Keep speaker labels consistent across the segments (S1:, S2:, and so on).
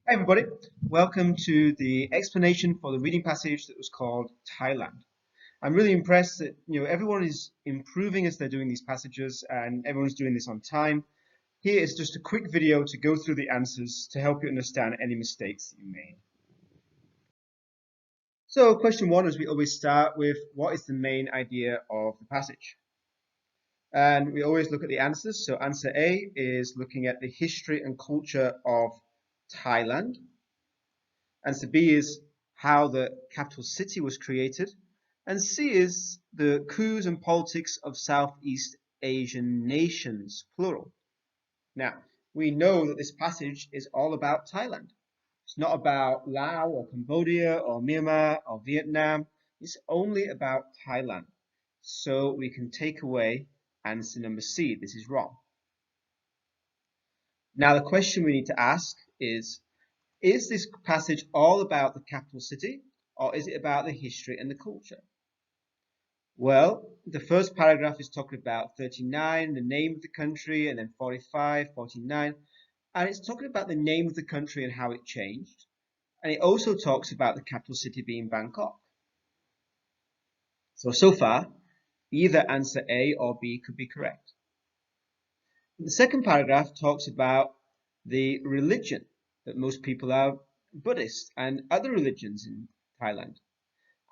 S1: Hi everybody, welcome to the explanation for the reading passage that was called Thailand. I'm really impressed that everyone is improving as they're doing these passages and everyone's doing this on time. Here is just a quick video to go through the answers to help you understand any mistakes that you made. So question one, as we always start with, what is the main idea of the passage? And we always look at the answers. So answer A is looking at the history and culture of Thailand. Answer B is how the capital city was created. And C is the coups and politics of Southeast Asian nations, plural. Now, we know that this passage is all about Thailand. It's not about Laos or Cambodia or Myanmar or Vietnam. It's only about Thailand. So we can take away answer number C. This is wrong. Now, the question we need to ask is this passage all about the capital city, or is it about the history and the culture? Well, the first paragraph is talking about 39, the name of the country, and then 45, 49, and it's talking about the name of the country and how it changed. And it also talks about the capital city being Bangkok. So far, either answer A or B could be correct. The second paragraph talks about the religion, that most people are Buddhist and other religions in Thailand.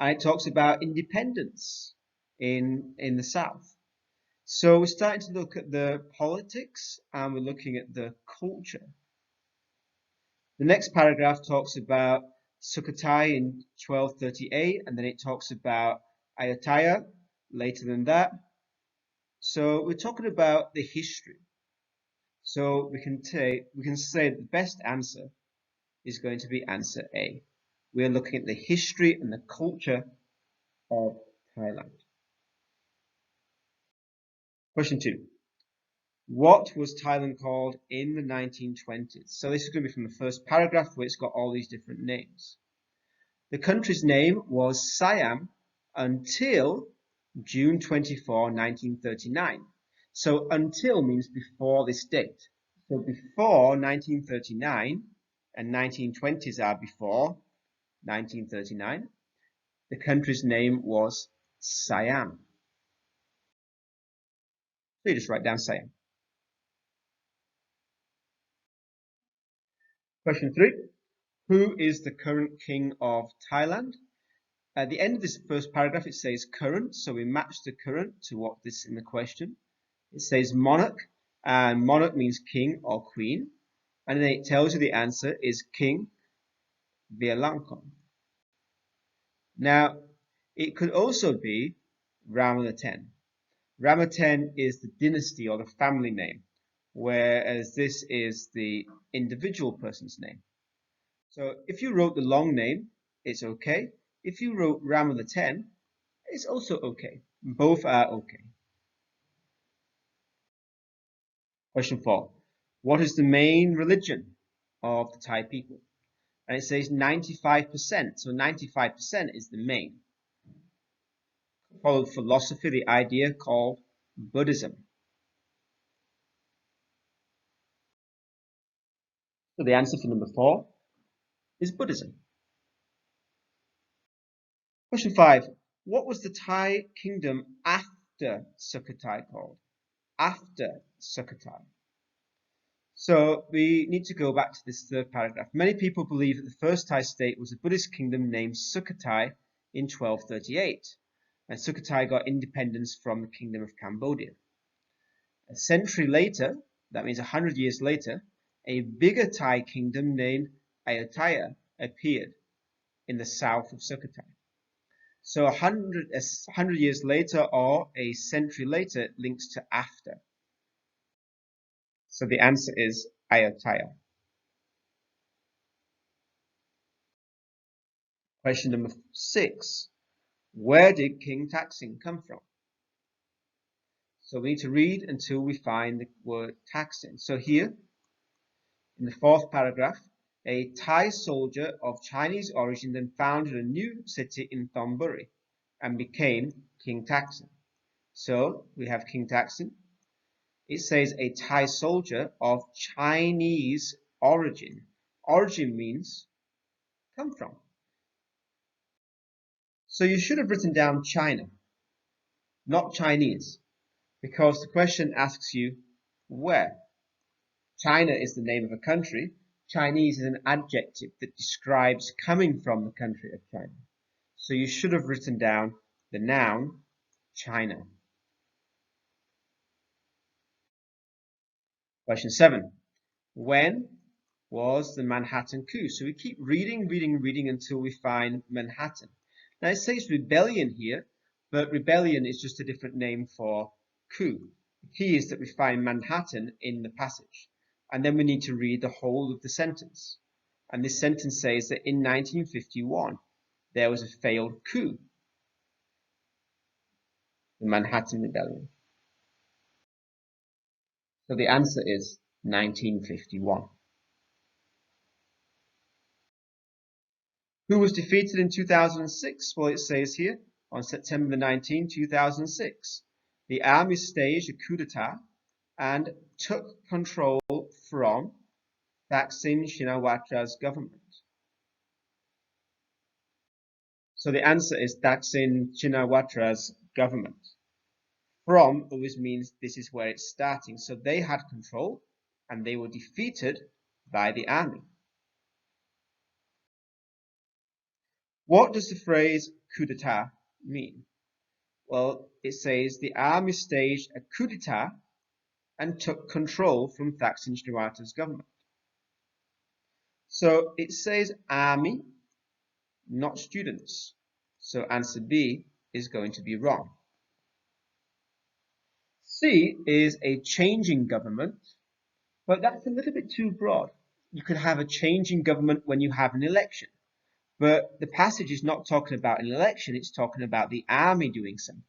S1: And it talks about independence in the south. So we're starting to look at the politics and we're looking at the culture. The next paragraph talks about Sukhothai in 1238, and then it talks about Ayutthaya later than that. So we're talking about the history. So we can say the best answer is going to be answer A. We are looking at the history and the culture of Thailand. Question 2. What was Thailand called in the 1920s? So this is going to be from the first paragraph where it's got all these different names. The country's name was Siam until June 24, 1939. So until means before this date. So before 1939, and 1920s are before 1939, the country's name was Siam. So you just write down Siam. Question 3. Who is the current king of Thailand? At the end of this first paragraph, it says current, so we match the current to what this in the question. It says monarch, and monarch means king or queen, and then it tells you the answer is King Vajiralongkorn. Now, it could also be Rama X. Rama X is the dynasty or the family name, whereas this is the individual person's name. So if you wrote the long name, it's okay. If you wrote Rama X, it's also okay. Both are okay. Question 4. What is the main religion of the Thai people? And it says 95%. So 95% is the main. Followed philosophy, the idea called Buddhism. So the answer for number 4 is Buddhism. Question 5. What was the Thai kingdom after Sukhothai called? After Sukhothai. So we need to go back to this third paragraph. Many people believe that the first Thai state was a Buddhist kingdom named Sukhothai in 1238. And Sukhothai got independence from the Kingdom of Cambodia. A century later, that means 100 years later, a bigger Thai kingdom named Ayutthaya appeared in the south of Sukhothai. So 100 years later or a century later links to after. So the answer is Ayutthaya. Question number 6. Where did King Taksin come from? So we need to read until we find the word Taksin. So here, in the fourth paragraph, a Thai soldier of Chinese origin then founded a new city in Thonburi and became King Taksin. So we have King Taksin. It says a Thai soldier of Chinese origin. Origin means come from. So you should have written down China, not Chinese, because the question asks you where. China is the name of a country. Chinese is an adjective that describes coming from the country of China. So you should have written down the noun China. Question 7. When was the Manhattan coup? So we keep reading until we find Manhattan. Now it says rebellion here, but rebellion is just a different name for coup. The key is that we find Manhattan in the passage. And then we need to read the whole of the sentence. And this sentence says that in 1951, there was a failed coup, the Manhattan Rebellion. So the answer is 1951. Who was defeated in 2006? Well, it says here, on September 19, 2006, the army staged a coup d'etat and took control from Thaksin Shinawatра's government. So the answer is Thaksin Shinawatра's government. From always means this is where it's starting. So they had control and they were defeated by the army. What does the phrase coup d'etat mean? Well, it says the army staged a coup d'etat and took control from Thaksin Shinawatра's government. So it says army, not students. So answer B is going to be wrong. C is a changing government, but that's a little bit too broad. You could have a changing government when you have an election. But the passage is not talking about an election, it's talking about the army doing something.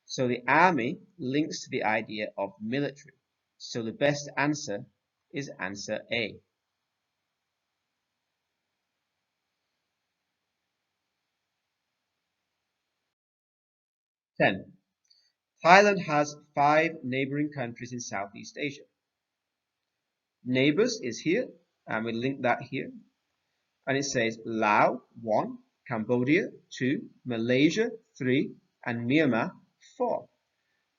S1: So the army links to the idea of military. So the best answer is answer A. Ten. Thailand has 5 neighboring countries in Southeast Asia. Neighbors is here, and we link that here. And it says Laos, 1, Cambodia, 2, Malaysia, 3, and Myanmar, 4.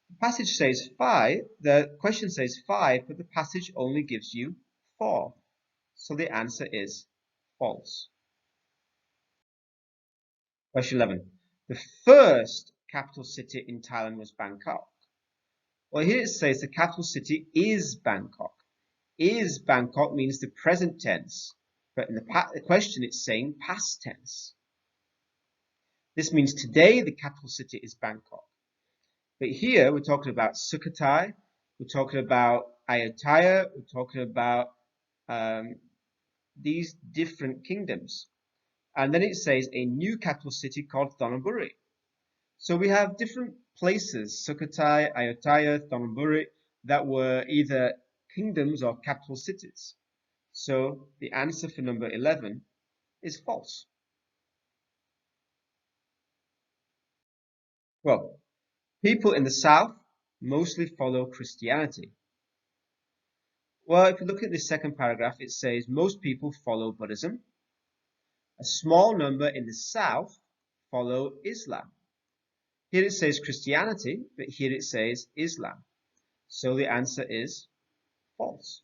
S1: The passage says 5, the question says 5, but the passage only gives you 4. So the answer is false. Question 11. The first capital city in Thailand was Bangkok. Well, here it says the capital city is Bangkok. Is Bangkok means the present tense, but in the question it's saying past tense. This means today the capital city is Bangkok. But here we're talking about Sukhothai, we're talking about Ayutthaya, we're talking about these different kingdoms. And then it says a new capital city called Thonburi. So we have different places, Sukhothai, Ayutthaya, Thonburi, that were either kingdoms or capital cities. So the answer for number 11 is false. Well, people in the south mostly follow Christianity. Well, if you look at this second paragraph, it says most people follow Buddhism. A small number in the south follow Islam. Here it says Christianity, but here it says Islam. So the answer is false.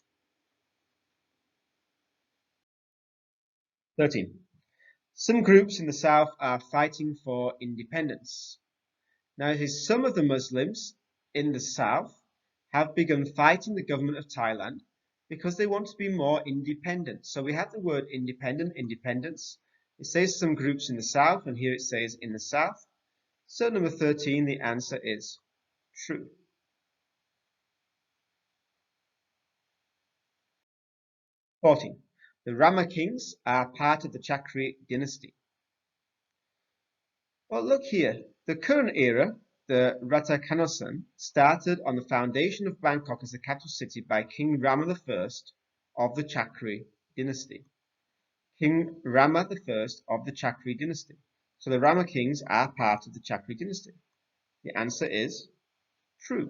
S1: 13. Some groups in the south are fighting for independence. Now, it is some of the Muslims in the south have begun fighting the government of Thailand because they want to be more independent. So we have the word independent, independence. It says some groups in the south, and here it says in the south. So number 13, the answer is true. Fourteen. The Rama kings are part of the Chakri dynasty. Well, look here. The current era, the Ratchasanan, started on the foundation of Bangkok as the capital city by King Rama I of the Chakri dynasty. King Rama I of the Chakri dynasty. So the Rama kings are part of the Chakri dynasty. The answer is true.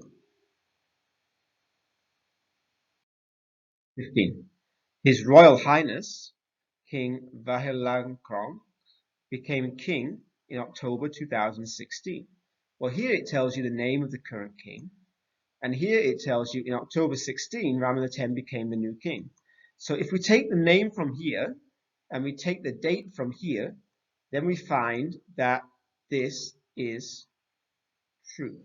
S1: 15. His Royal Highness, King Vajiralongkorn, became king in October 2016. Well, here it tells you the name of the current king, and here it tells you in October 16, Rama X became the new king. So if we take the name from here, and we take the date from here, then we find that this is true.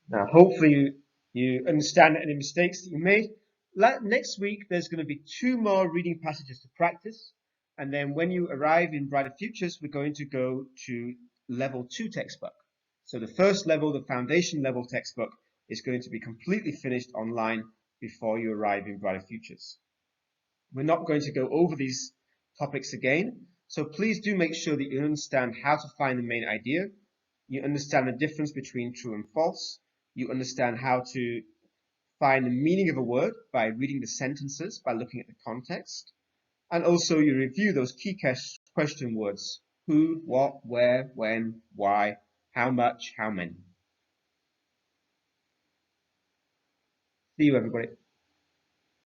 S1: Now, hopefully you understand any mistakes that you made. Next week, there's going to be 2 more reading passages to practice. And then when you arrive in Brighter Futures, we're going to go to level 2 textbook. So the first level, the foundation level textbook, is going to be completely finished online before you arrive in Brighter Futures. We're not going to go over these topics again. So please do make sure that you understand how to find the main idea. You understand the difference between true and false. You understand how to find the meaning of a word by reading the sentences, by looking at the context. And also you review those key question words: who, what, where, when, why, how much, how many. See you, everybody.